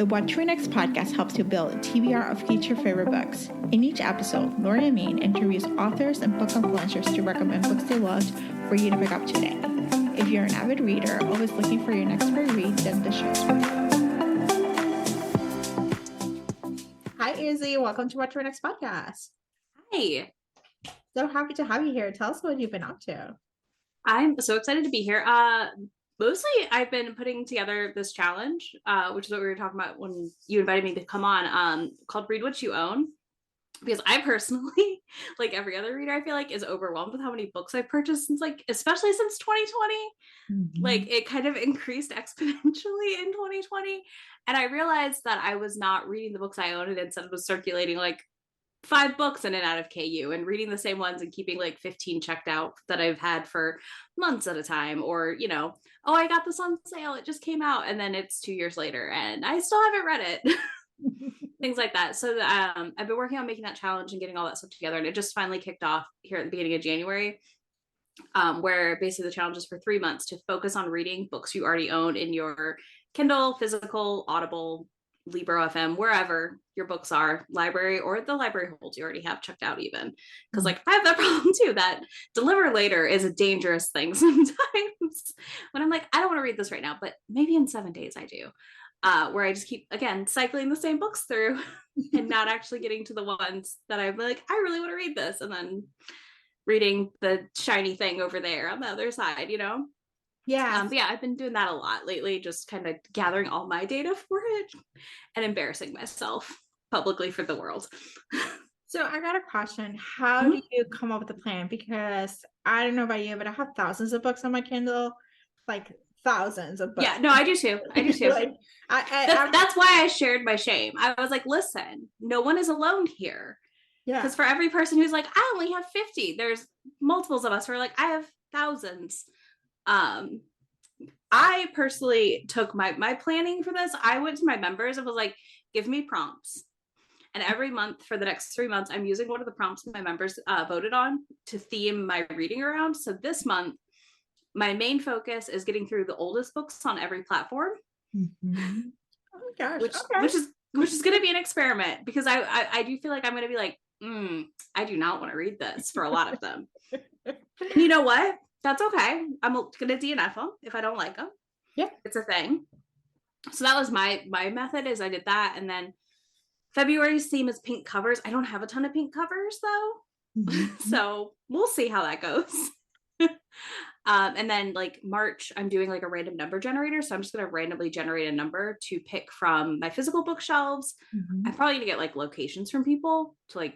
The What to Read Next podcast helps you build a TBR of future favorite books. In each episode, Lauren and Maine interviews authors and book influencers to recommend books they loved for you to pick up today. If you're an avid reader, always looking for your next great read, then the show's for you. Hi, Izzy. Welcome to What to Read Next podcast. Hi. So happy to have you here. Tell us what you've been up to. I'm so excited to be here. Mostly I've been putting together this challenge, which is what we were talking about when you invited me to come on, called Read What You Own. Because I personally, like every other reader, I feel like is overwhelmed with how many books I've purchased since especially since 2020. Mm-hmm. Like it kind of increased exponentially in 2020. And I realized that I was not reading the books I owned and instead was circulating 5 books in and out of KU and reading the same ones and keeping 15 checked out that I've had for months at a time. Or, oh, I got this on sale. It just came out. And then it's 2 years later and I still haven't read it. Things like that. So I've been working on making that challenge and getting all that stuff together. And it just finally kicked off here at the beginning of January, where basically the challenge is for 3 months to focus on reading books you already own in your Kindle, physical, Audible, Libro FM, wherever your books are, library, or the library holds you already have checked out even. Because I have that problem too, that deliver later is a dangerous thing sometimes when I'm like, I don't want to read this right now, but maybe in 7 days I do. Where I just keep, again, cycling the same books through and not actually getting to the ones that I'm like, I really want to read this. And then reading the shiny thing over there on the other side, Yeah. But yeah, I've been doing that a lot lately, just kind of gathering all my data for it and embarrassing myself publicly for the world. So I got a question. How do you come up with a plan? Because I don't know about you, but I have thousands of books on my Kindle, thousands of books. Yeah, no, I do too. That's why I shared my shame. I was like, listen, no one is alone here. Yeah. Because for every person who's like, I only have 50, there's multiples of us who are like, I have thousands. I personally took my planning for this. I went to my members and was like, give me prompts. And every month for the next 3 months, I'm using one of the prompts my members voted on to theme my reading around. So this month, my main focus is getting through the oldest books on every platform. Mm-hmm. Oh my gosh. Which is going to be an experiment because I do feel like I'm going to be like, I do not want to read this for a lot of them. And you know what? That's okay. I'm going to DNF them if I don't like them. Yeah. It's a thing. So that was my method is I did that. And then February's theme is pink covers. I don't have a ton of pink covers though. Mm-hmm. So we'll see how that goes. And then March, I'm doing a random number generator. So I'm just going to randomly generate a number to pick from my physical bookshelves. Mm-hmm. I'm probably going to get locations from people to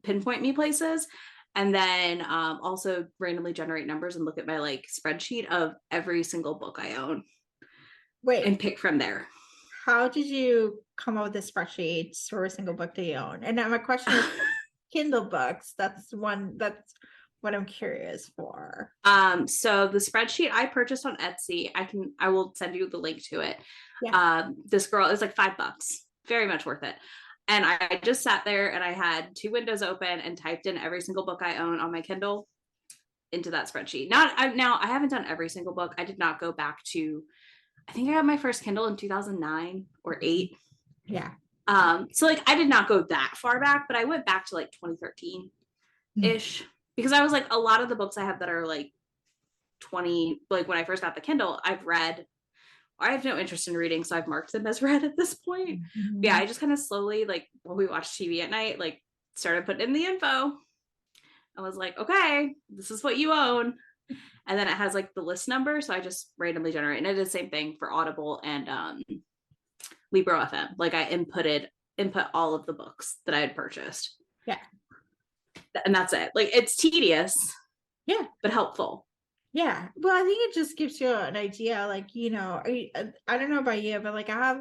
pinpoint me places. And then also randomly generate numbers and look at my spreadsheet of every single book I own. Wait. And pick from there. How did you come up with this spreadsheet for a single book that you own? And now my question is Kindle Books. That's what I'm curious for. So the spreadsheet I purchased on Etsy, I will send you the link to it. Yeah. This girl is $5, very much worth it. And I just sat there and I had 2 windows open and typed in every single book I own on my Kindle into that spreadsheet. Now I haven't done every single book. I did not go back to, I think I got my first Kindle in 2009 or 8. Yeah. So I did not go that far back, but I went back to 2013 ish. Because I was a lot of the books I have that are 20, when I first got the Kindle, I've read, or I have no interest in reading. So I've marked them as read at this point. Mm-hmm. Yeah. I just kind of slowly, when we watch TV at night, started putting in the info. I was like, okay, this is what you own. And then it has the list number. So I just randomly generate. And I did the same thing for Audible and Libro FM. I input all of the books that I had purchased. Yeah. And that's it. It's tedious. Yeah. But helpful. Yeah. Well, I think it just gives you an idea. I don't know about you, but I have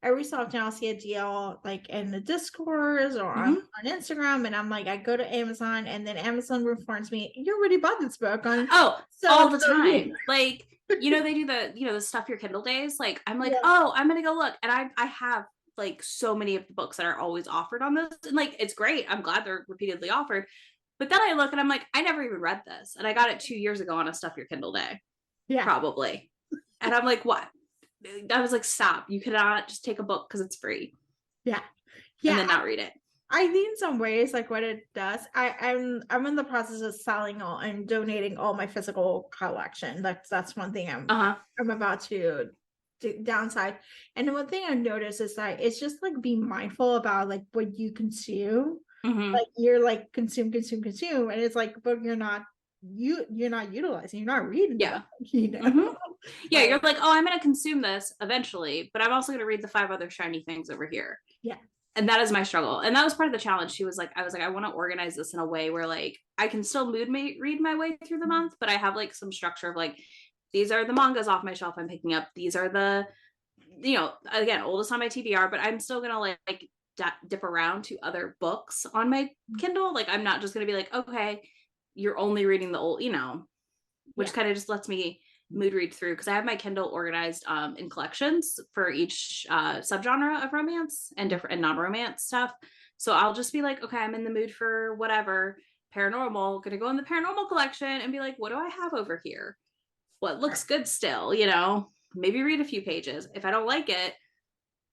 every so often I'll see a deal in the Discords or on Instagram. And I'm I go to Amazon and then Amazon informs me, you already bought this book on. All the time. They do the stuff your Kindle days. I'm oh, I'm going to go look. And I have so many of the books that are always offered on this. And it's great. I'm glad they're repeatedly offered. But then I look and I'm I never even read this. And I got it 2 years ago on a Stuff Your Kindle Day. Yeah. Probably. And I'm what? I was like, stop, you cannot just take a book because it's free Yeah. and Yeah. then not read it. I think in some ways, like what it does, I'm in the process of selling all and donating all my physical collection. That's one thing I'm about to downside. And one thing I noticed is that it's just like being mindful about like what you consume. Like you're like consume, and it's like, but you're not utilizing, you're not reading the book, you know. Yeah, you're like, oh, I'm gonna consume this eventually, but I'm also gonna read the 5 other shiny things over here. Yeah. And that is my struggle. And that was part of the challenge. I was like, I want to organize this in a way where like I can still read my way through the month, but I have like some structure of like, these are the mangas off my shelf I'm picking up. These are the, again, oldest on my TBR, but I'm still going to like dip around to other books on my Kindle. Like, I'm not just going to be like, okay, you're only reading the old, which kind of just lets me mood read through, because I have my Kindle organized in collections for each subgenre of romance and different and non-romance stuff. So I'll just be like, okay, I'm in the mood for whatever paranormal, gonna go in the paranormal collection and be like, what do I have over here? What looks good still, maybe read a few pages. If I don't like it,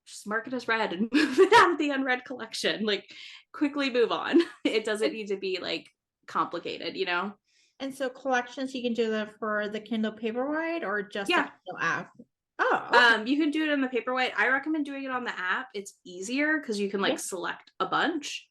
just mark it as read and move it out of the unread collection. Like, quickly move on. It doesn't need to be like complicated, And so collections, you can do that for the Kindle Paperwhite or just the Kindle app? Oh, okay. You can do it on the Paperwhite. I recommend doing it on the app. It's easier because you can like select a bunch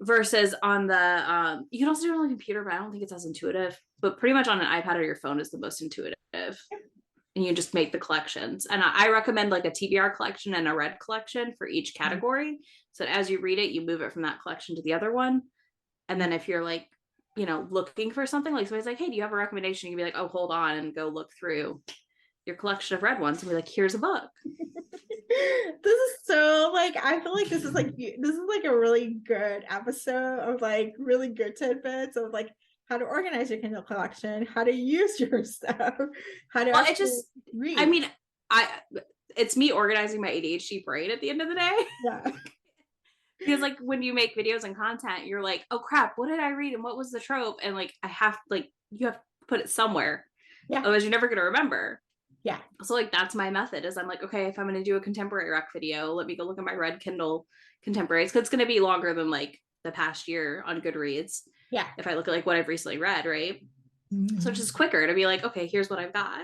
versus on the you can also do it on the computer, but I don't think it's as intuitive. But pretty much on an iPad or your phone is the most intuitive. And you just make the collections. And I recommend like a TBR collection and a read collection for each category. So that as you read it, you move it from that collection to the other one. And then if you're like, looking for something, like somebody's like, hey, do you have a recommendation? You can be like, oh, hold on, and go look through your collection of read ones and be like, here's a book. This is so like, I feel like this is like a really good episode of like really good tidbits of like how to organize your Kindle collection, how to use your stuff, how to read. I mean, it's me organizing my ADHD brain at the end of the day. Yeah. Because like when you make videos and content, you're like, oh crap, what did I read and what was the trope? And like you have to put it somewhere. Yeah. Otherwise you're never gonna remember. Yeah. So like that's my method, is I'm like, okay, if I'm gonna do a contemporary rec video, let me go look at my read Kindle contemporaries, because it's gonna be longer than like the past year on Goodreads. Yeah. If I look at like what I've recently read, right? So it's just quicker to be like, okay, here's what I've got.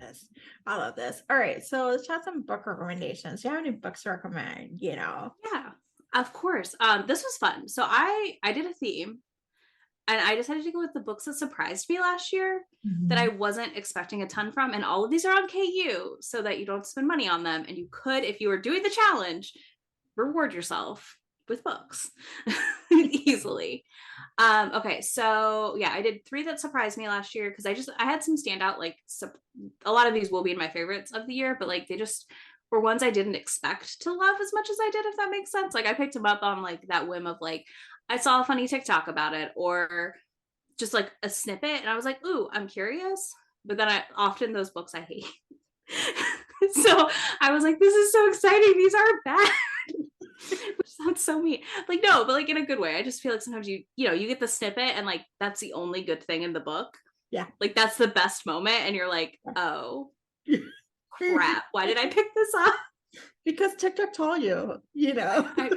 Yes. I love this. All right, so let's chat some book recommendations. Do you have any books to recommend? Yeah, of course. This was fun. So I did a theme, and I decided to go with the books that surprised me last year that I wasn't expecting a ton from. And all of these are on KU, so that you don't spend money on them. And you could, if you were doing the challenge, reward yourself with books easily. Okay, so yeah, I did 3 that surprised me last year, because I had some standout, like a lot of these will be in my favorites of the year, but like they just were ones I didn't expect to love as much as I did, if that makes sense. Like I picked them up on like that whim of like, I saw a funny TikTok about it, or just like a snippet, and I was like, ooh, I'm curious. But then often those books I hate. So I was like, this is so exciting, these aren't bad. Which sounds so mean. Like, no, but like in a good way. I just feel like sometimes you get the snippet and like that's the only good thing in the book. Yeah. Like that's the best moment, and you're like, oh crap, why did I pick this up? Because TikTok told you,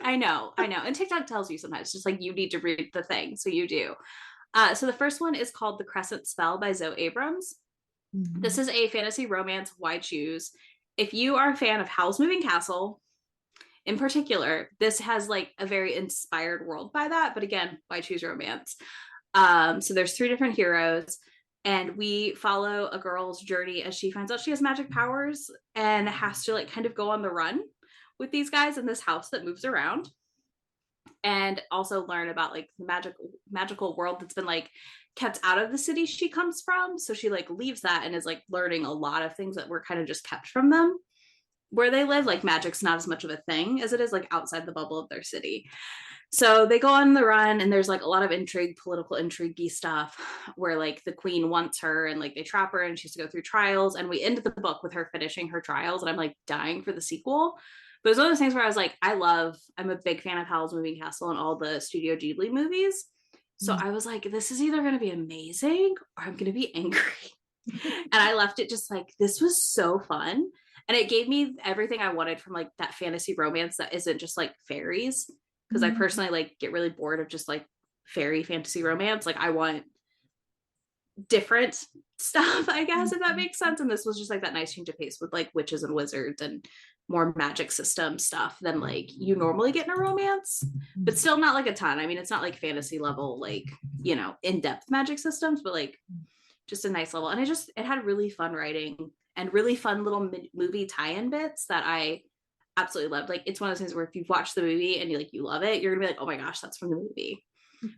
I know. And TikTok tells you sometimes, just like you need to read the thing. So you do. So the first one is called The Crescent Spell by Zoe Abrams. This is a fantasy romance. Why choose? If you are a fan of Howl's Moving Castle, in particular, this has like a very inspired world by that, but again, why choose romance? So there's 3 different heroes, and we follow a girl's journey as she finds out she has magic powers and has to like kind of go on the run with these guys in this house that moves around, and also learn about like the magical world that's been like kept out of the city she comes from. So she like leaves that and is like learning a lot of things that were kind of just kept from them where they live. Like magic's not as much of a thing as it is like outside the bubble of their city. So they go on the run, and there's like a lot of intrigue, political intrigue-y stuff where like the queen wants her, and like they trap her and she has to go through trials. And we ended the book with her finishing her trials, and I'm like dying for the sequel. But it was one of those things where I was like, I'm a big fan of Howl's Moving Castle and all the Studio Ghibli movies. So I was like, this is either going to be amazing or I'm going to be angry. And I left it just like, this was so fun. And it gave me everything I wanted from like that fantasy romance that isn't just like fairies. Because I personally like get really bored of just like fairy fantasy romance. Like I want different stuff, I guess, if that makes sense. And this was just like that nice change of pace with like witches and wizards and more magic system stuff than like you normally get in a romance, but still not like a ton. I mean, it's not like fantasy level, like, you know, in-depth magic systems, but like just a nice level. And it had really fun writing and really fun little movie tie-in bits that I absolutely loved. Like it's one of those things where if you've watched the movie and you love it, you're gonna be like, oh my gosh, that's from the movie.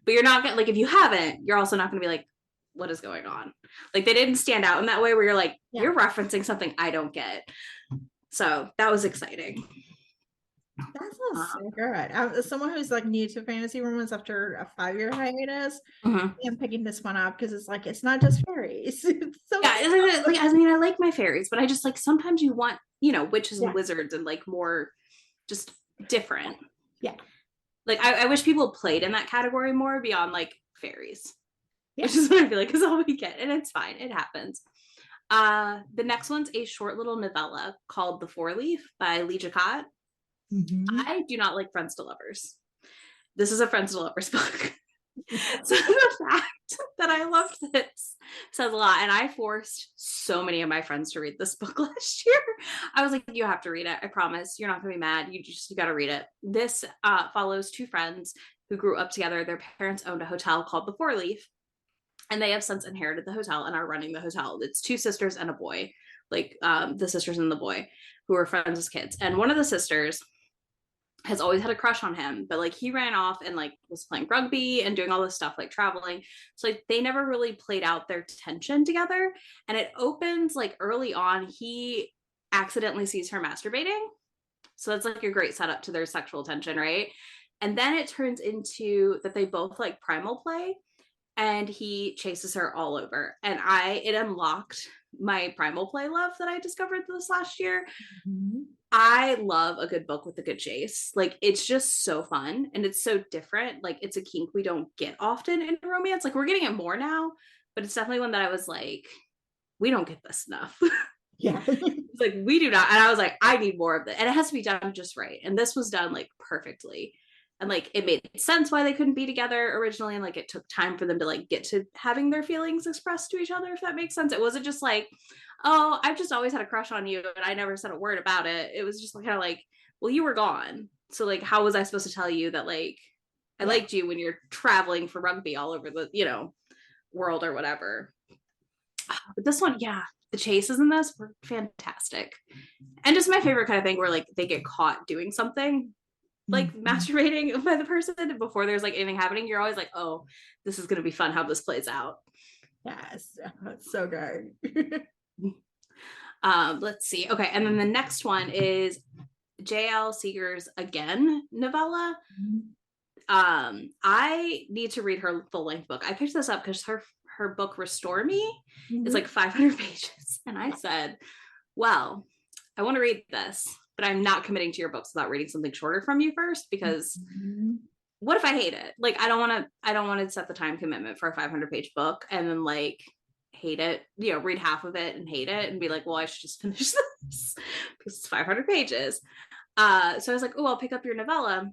But you're not gonna, like, if you haven't, you're also not gonna be like, what is going on? Like they didn't stand out in that way where you're like, you're referencing something I don't get. So that was exciting. That sounds so good. As someone who's like new to fantasy romance after a 5-year hiatus, I'm picking this one up because it's like it's not just fairies. It's so like I mean, I like my fairies, but I just like sometimes you want, you know, witches and wizards and like more just different. Yeah. Like I wish people played in that category more beyond like fairies, which is what I feel like is all we get, and it's fine. It happens. The next one's a short little novella called The Four Leaf by Lee Jacquot. I do not like Friends to Lovers. This is a Friends to Lovers book. So the fact that I loved this says a lot. And I forced so many of my friends to read this book last year. I was like, you have to read it. I promise. You're not going to be mad. You got to read it. This follows two friends who grew up together. Their parents owned a hotel called the Four Leaf. And they have since inherited the hotel and are running the hotel. It's two sisters and a boy, like the sisters and the boy who were friends as kids. And one of the sisters has always had a crush on him, but like he ran off and like was playing rugby and doing all this stuff, like traveling. So like they never really played out their tension together. And it opens like early on, he accidentally sees her masturbating. So that's like a great setup to their sexual tension, right? And then it turns into that they both like primal play. And he chases her all over. And it unlocked my primal play love that I discovered this last year. I love a good book with a good chase. Like it's just so fun and it's so different. Like it's a kink we don't get often in romance. Like we're getting it more now, but it's definitely one that I was like, we don't get this enough. Yeah. It's like we do not. And I was like, I need more of it. And it has to be done just right. And this was done like perfectly. And like it made sense why they couldn't be together originally, and like it took time for them to like get to having their feelings expressed to each other, if that makes sense. It wasn't just like, oh, I've just always had a crush on you and I never said a word about it. It was just kind of like, well, you were gone, so like how was I supposed to tell you that like I liked you when you're traveling for rugby all over the, you know, world or whatever. But this one, the chases in this were fantastic, and just my favorite kind of thing where like they get caught doing something like masturbating by the person before there's like anything happening. You're always like, oh, this is going to be fun how this plays out. Yes, that's so good. Let's see. Okay, and then the next one is J.L. Seeger's Again novella. I need to read her full-length book. I picked this up because her book Restore Me is like 500 pages, and I said, well, I want to read this, but I'm not committing to your books without reading something shorter from you first, because what if I hate it? Like, I don't want to set the time commitment for a 500-page book and then like hate it, you know, read half of it and hate it and be like, well, I should just finish this because it's 500 pages. So I was like, oh, I'll pick up your novella.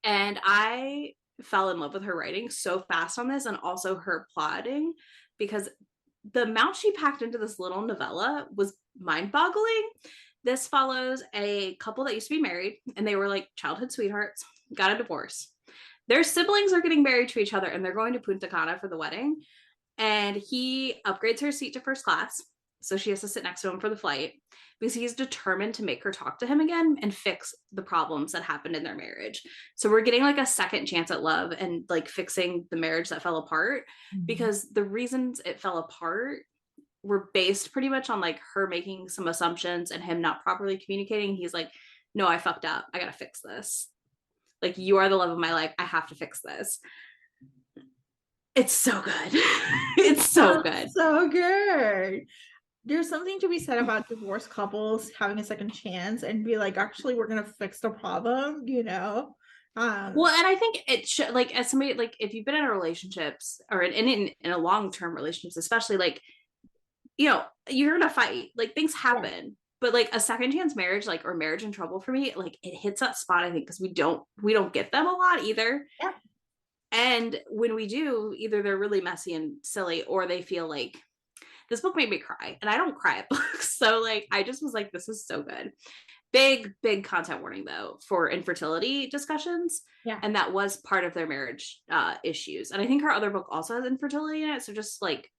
And I fell in love with her writing so fast on this, and also her plotting, because the amount she packed into this little novella was mind-boggling. This follows a couple that used to be married, and they were like childhood sweethearts, got a divorce. Their siblings are getting married to each other, and they're going to Punta Cana for the wedding. And he upgrades her seat to first class, so she has to sit next to him for the flight, because he's determined to make her talk to him again and fix the problems that happened in their marriage. So we're getting like a second chance at love and like fixing the marriage that fell apart, because the reasons it fell apart were based pretty much on like her making some assumptions and him not properly communicating. He's like, no, I fucked up. I gotta fix this. Like, you are the love of my life. I have to fix this. It's so good. It's so good. So good. There's something to be said about divorced couples having a second chance and be like, actually, we're gonna fix the problem, you know? Well, and I think it should, like, as somebody, like, if you've been in a relationships or in a long-term relationships, especially, like, you're in a fight, like things happen. But like a second chance marriage, like, or marriage in trouble for me, like it hits that spot, I think, because we don't get them a lot either. Yeah. And when we do, either they're really messy and silly, or they feel like this book made me cry, and I don't cry at books. So like, I just was like, this is so good. Big content warning though for infertility discussions. Yeah. And that was part of their marriage issues. And I think her other book also has infertility in it. So just like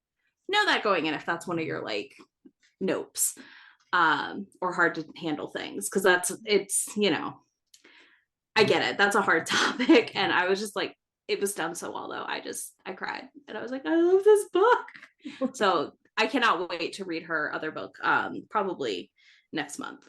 know that going in, if that's one of your like nopes, or hard to handle things. Cause it's, I get it. That's a hard topic. And I was just like, it was done so well though. I cried and I was like, I love this book. So I cannot wait to read her other book, probably next month.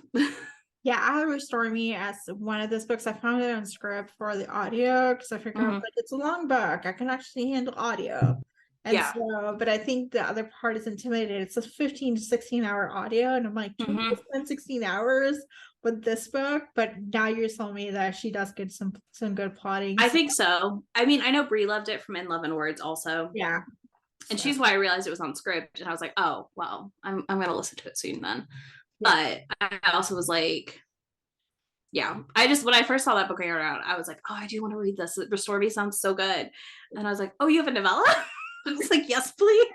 Yeah, I had Restore Me as one of those books. I found it on Script for the audio because I figured like it's a long book. I can actually handle audio. And so, but I think the other part is intimidated. It's a 15 to 16 hour audio. And I'm like, can we spend 16 hours with this book? But now you're telling me that she does get some good plotting. I think so. I mean, I know Brie loved it from In Love and Words also. Yeah. And she's why I realized it was on Script. And I was like, oh, well, I'm going to listen to it soon then. But I also was like, when I first saw that book around, I was like, oh, I do want to read this. Restore Me sounds so good. And I was like, oh, you have a novella? I was like, yes, please.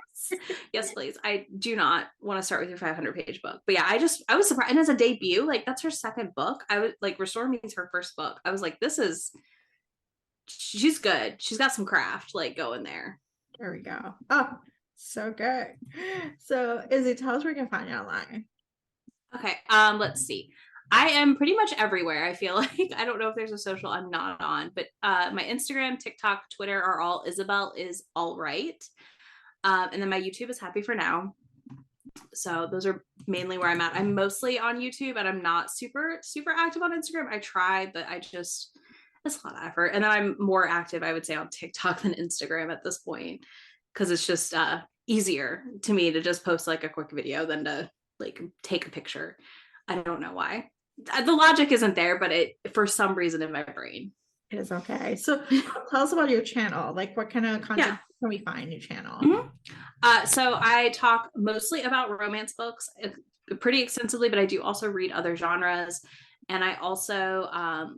Yes, please. I do not want to start with your 500-page book. But yeah, I was surprised. And as a debut, like that's her second book. I was like, Restore Me is her first book. I was like, she's good. She's got some craft like going there. There we go. Oh, so good. So Izzy, tell us where we can find you online. Okay. Let's see. I am pretty much everywhere. I feel like I don't know if there's a social I'm not on, but my Instagram, TikTok, Twitter are all Isabel is all right. And then my YouTube is Happy for Now. So those are mainly where I'm at. I'm mostly on YouTube and I'm not super, super active on Instagram. I try, but it's a lot of effort. And then I'm more active, I would say, on TikTok than Instagram at this point, because it's just easier to me to just post like a quick video than to like take a picture. I don't know why. The logic isn't there, but it for some reason in my brain. It is okay. So tell us about your channel. Like what kind of content can we find your channel? So I talk mostly about romance books pretty extensively, but I do also read other genres. And I also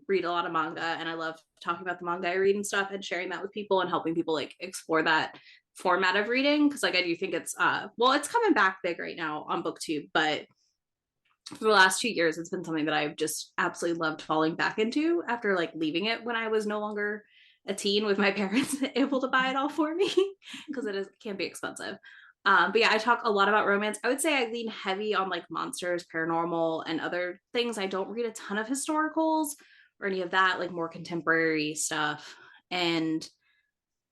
read a lot of manga, and I love talking about the manga I read and stuff and sharing that with people and helping people like explore that format of reading. Cause like I do think it's it's coming back big right now on BookTube, but for the last 2 years, it's been something that I've just absolutely loved falling back into after like leaving it when I was no longer a teen with my parents able to buy it all for me because can be expensive. But yeah, I talk a lot about romance. I would say I lean heavy on like monsters, paranormal, and other things. I don't read a ton of historicals or any of that, like more contemporary stuff. And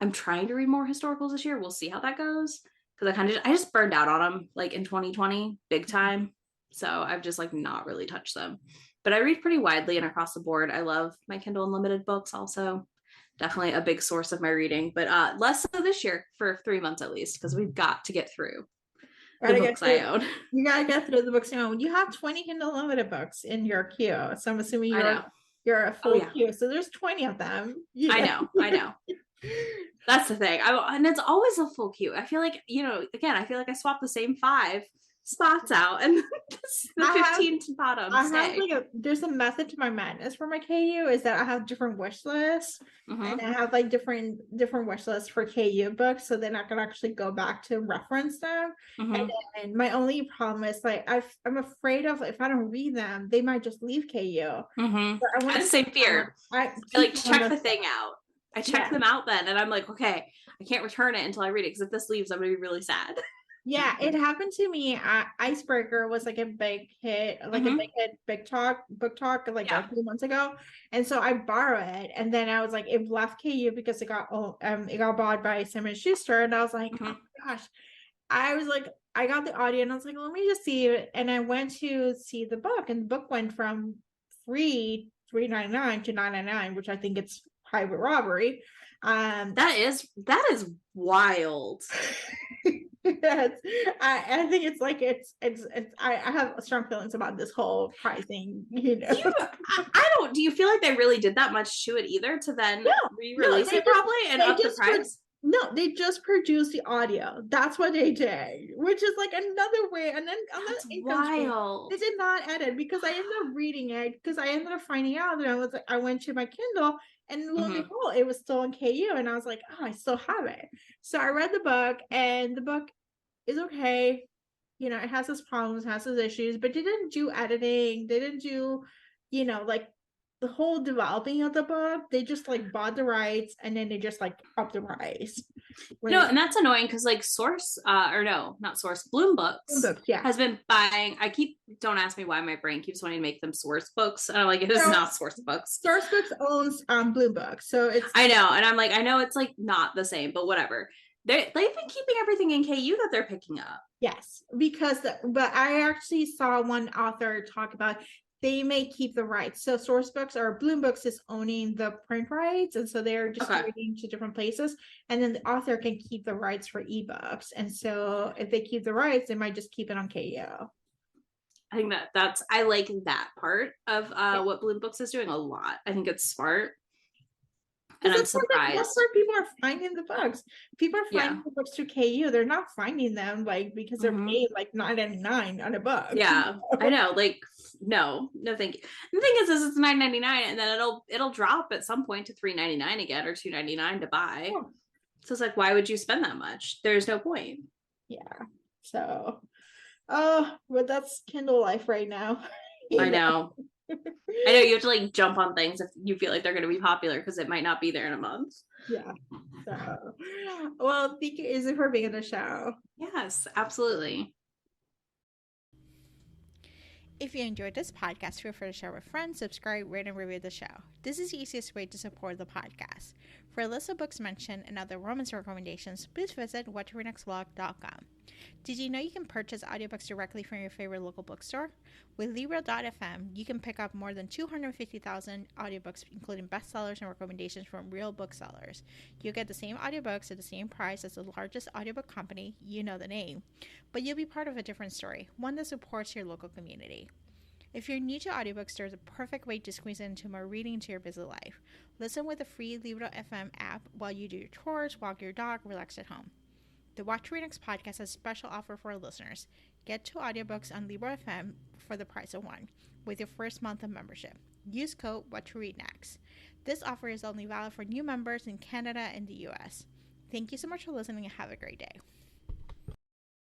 I'm trying to read more historicals this year. We'll see how that goes because I just burned out on them like in 2020, big time. So I've just like not really touched them, but I read pretty widely and across the board. I love my Kindle Unlimited books also. Definitely a big source of my reading, but less so this year for 3 months at least, because we've got to get through the books I own. You gotta get through the books you own. You have 20 Kindle Unlimited books in your queue, so I'm assuming you're a full queue. So there's 20 of them. I know. That's the thing. And it's always a full queue. I feel like, again, I swap the same 5 spots out and the 15 to bottom. There's a method to my madness for my KU is that I have different wish lists and I have like different wish lists for KU books, so then I can actually go back to reference them. And then my only problem is like I'm afraid of if I don't read them, they might just leave KU. I have the same fear. I like check the thing out. I check them out then, and I'm like, okay, I can't return it until I read it because if this leaves, I'm gonna be really sad. Yeah, it happened to me. Icebreaker was like a big hit, like a big hit, book talk, like a few months ago. And so I borrowed it, and then I was like, it left KU because it got bought by Simon & Schuster, and I was like, oh my gosh. I was like, I got the audio, and I was like, let me just see it. And I went to see the book, and the book went from $3.99 to $9.99, which I think it's highway robbery. That is wild. Yes, I think it's like it's I have strong feelings about this whole pricing. I don't. Do you feel like they really did that much to it either to then re-release it probably and up the price? No, they just produced the audio. That's what they did, which is like another way, and then another That's income stream. wild. They did not edit because I ended up reading it because I ended up finding out that I was like, I went to my Kindle and lo and behold, it was still in KU, and I was like, oh, I still have it. So I read the book, and the book is okay. You know, it has its problems, has its issues, but they didn't do editing. They didn't do, like the whole developing of the book. They just like bought the rights and then they just like up the price. No, and that's annoying because like Source, or no, not Source, Bloom Books Books, yeah. has been buying. Don't ask me why my brain keeps wanting to make them Source Books, and I'm like, it is not Source Books. Source Books owns Bloom Books, so it's. I know, and I'm like, I know it's like not the same, but whatever. They've been keeping everything in KU that they're picking up. Yes, because but I actually saw one author talk about they may keep the rights. So Source Books or Bloom Books is owning the print rights, and so they're distributing to different places. And then the author can keep the rights for ebooks. And so if they keep the rights, they might just keep it on KU. I think I like that part of what Bloom Books is doing a lot. I think it's smart. And I'm surprised. That's where people are finding the books. People are finding the books through KU. They're not finding them like because they're paid like $9.99 on a book. Yeah, I know. Like, no, thank you. The thing is it's $9.99, and then it'll drop at some point to $3.99 again or $2.99 to buy. Oh. So it's like, why would you spend that much? There's no point. Yeah. So, but that's Kindle life right now. I know. I know you have to like jump on things if you feel like they're going to be popular because it might not be there in a month. Yeah. So, well, thank you, Izzy, for being on the show. Yes, absolutely. If you enjoyed this podcast, feel free to share with friends, subscribe, rate, and review the show. This is the easiest way to support the podcast. For a list of books mentioned and other romance recommendations, please visit whattoreadnextblog.com. Did you know you can purchase audiobooks directly from your favorite local bookstore? With Libro.fm, you can pick up more than 250,000 audiobooks, including bestsellers and recommendations from real booksellers. You'll get the same audiobooks at the same price as the largest audiobook company, you know the name, but you'll be part of a different story, one that supports your local community. If you're new to audiobooks, there's a perfect way to squeeze into more reading into your busy life. Listen with the free Libro.fm app while you do your chores, walk your dog, relax at home. The What to Read Next podcast has a special offer for our listeners. Get 2 audiobooks on Libro.fm for the price of 1 with your first month of membership. Use code What to Read Next. This offer is only valid for new members in Canada and the US. Thank you so much for listening and have a great day.